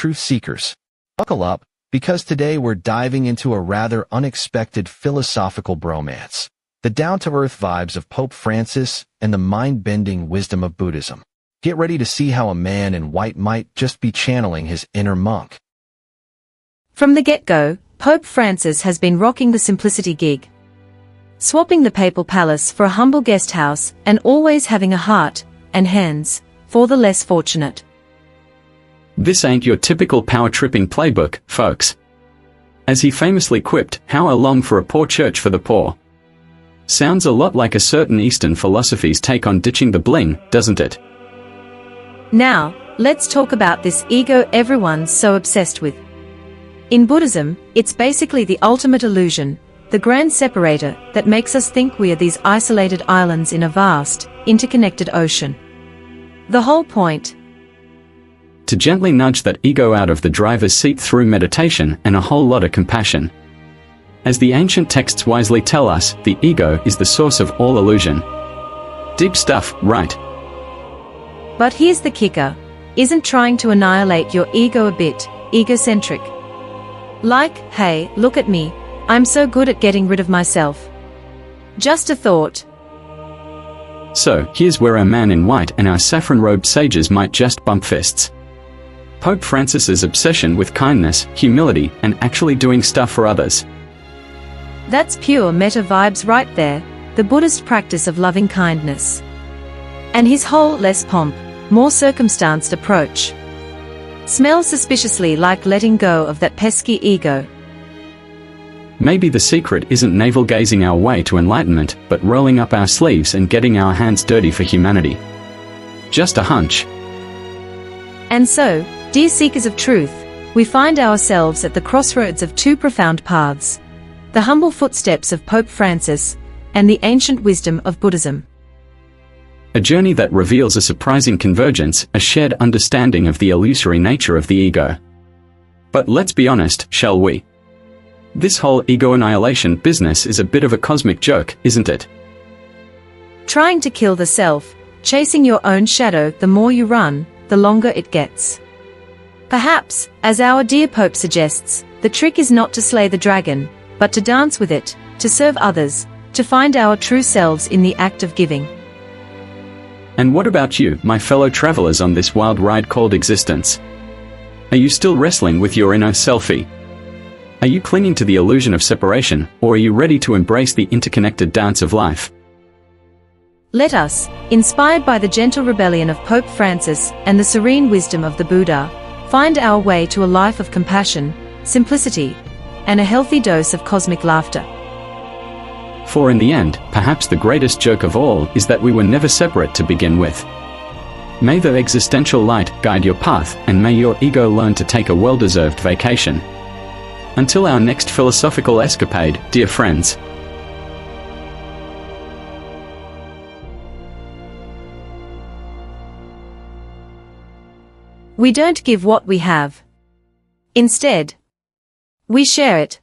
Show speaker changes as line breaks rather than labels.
truth seekers. Buckle up, because today we're diving into a rather unexpected philosophical bromance. The down-to-earth vibes of Pope Francis and the mind-bending wisdom of Buddhism. Get ready to see how a man in white might just be channeling his inner monk.
From the get-go, Pope Francis has been rocking the simplicity gig. Swapping the papal palace for a humble guest house and always having a heart and hands for the less fortunate.
This ain't your typical power-tripping playbook, folks. As he famously quipped, "How I long for a poor church for the poor." Sounds a lot like a certain Eastern philosophy's take on ditching the bling, doesn't it?
Now, let's talk about this ego everyone's so obsessed with. In Buddhism, it's basically the ultimate illusion, the grand separator that makes us think we are these isolated islands in a vast, interconnected ocean. The whole point?
To gently nudge that ego out of the driver's seat through meditation and a whole lot of compassion. As the ancient texts wisely tell us, the ego is the source of all illusion. Deep stuff, right?
But here's the kicker. Isn't trying to annihilate your ego a bit egocentric? Like, hey, look at me, I'm so good at getting rid of myself. Just a thought.
So, here's where our man in white and our saffron-robed sages might just bump fists. Pope Francis's obsession with kindness, humility, and actually doing stuff for others.
That's pure meta vibes right there, the Buddhist practice of loving kindness. And his whole less pomp, more circumstanced approach smells suspiciously like letting go of that pesky ego.
Maybe the secret isn't navel-gazing our way to enlightenment, but rolling up our sleeves and getting our hands dirty for humanity. Just a hunch.
And so, dear seekers of truth, we find ourselves at the crossroads of two profound paths. The humble footsteps of Pope Francis, and the ancient wisdom of Buddhism.
A journey that reveals a surprising convergence, a shared understanding of the illusory nature of the ego. But let's be honest, shall we? This whole ego annihilation business is a bit of a cosmic joke, isn't it?
Trying to kill the self, chasing your own shadow, the more you run, the longer it gets. Perhaps, as our dear Pope suggests, the trick is not to slay the dragon, but to dance with it, to serve others, to find our true selves in the act of giving.
And what about you, my fellow travelers on this wild ride called existence? Are you still wrestling with your inner selfie? Are you clinging to the illusion of separation, or are you ready to embrace the interconnected dance of life?
Let us, inspired by the gentle rebellion of Pope Francis and the serene wisdom of the Buddha, find our way to a life of compassion, simplicity, and a healthy dose of cosmic laughter.
For in the end, perhaps the greatest joke of all is that we were never separate to begin with. May the existential light guide your path, and may your ego learn to take a well-deserved vacation. Until our next philosophical escapade, dear friends.
We don't give what we have. Instead, we share it.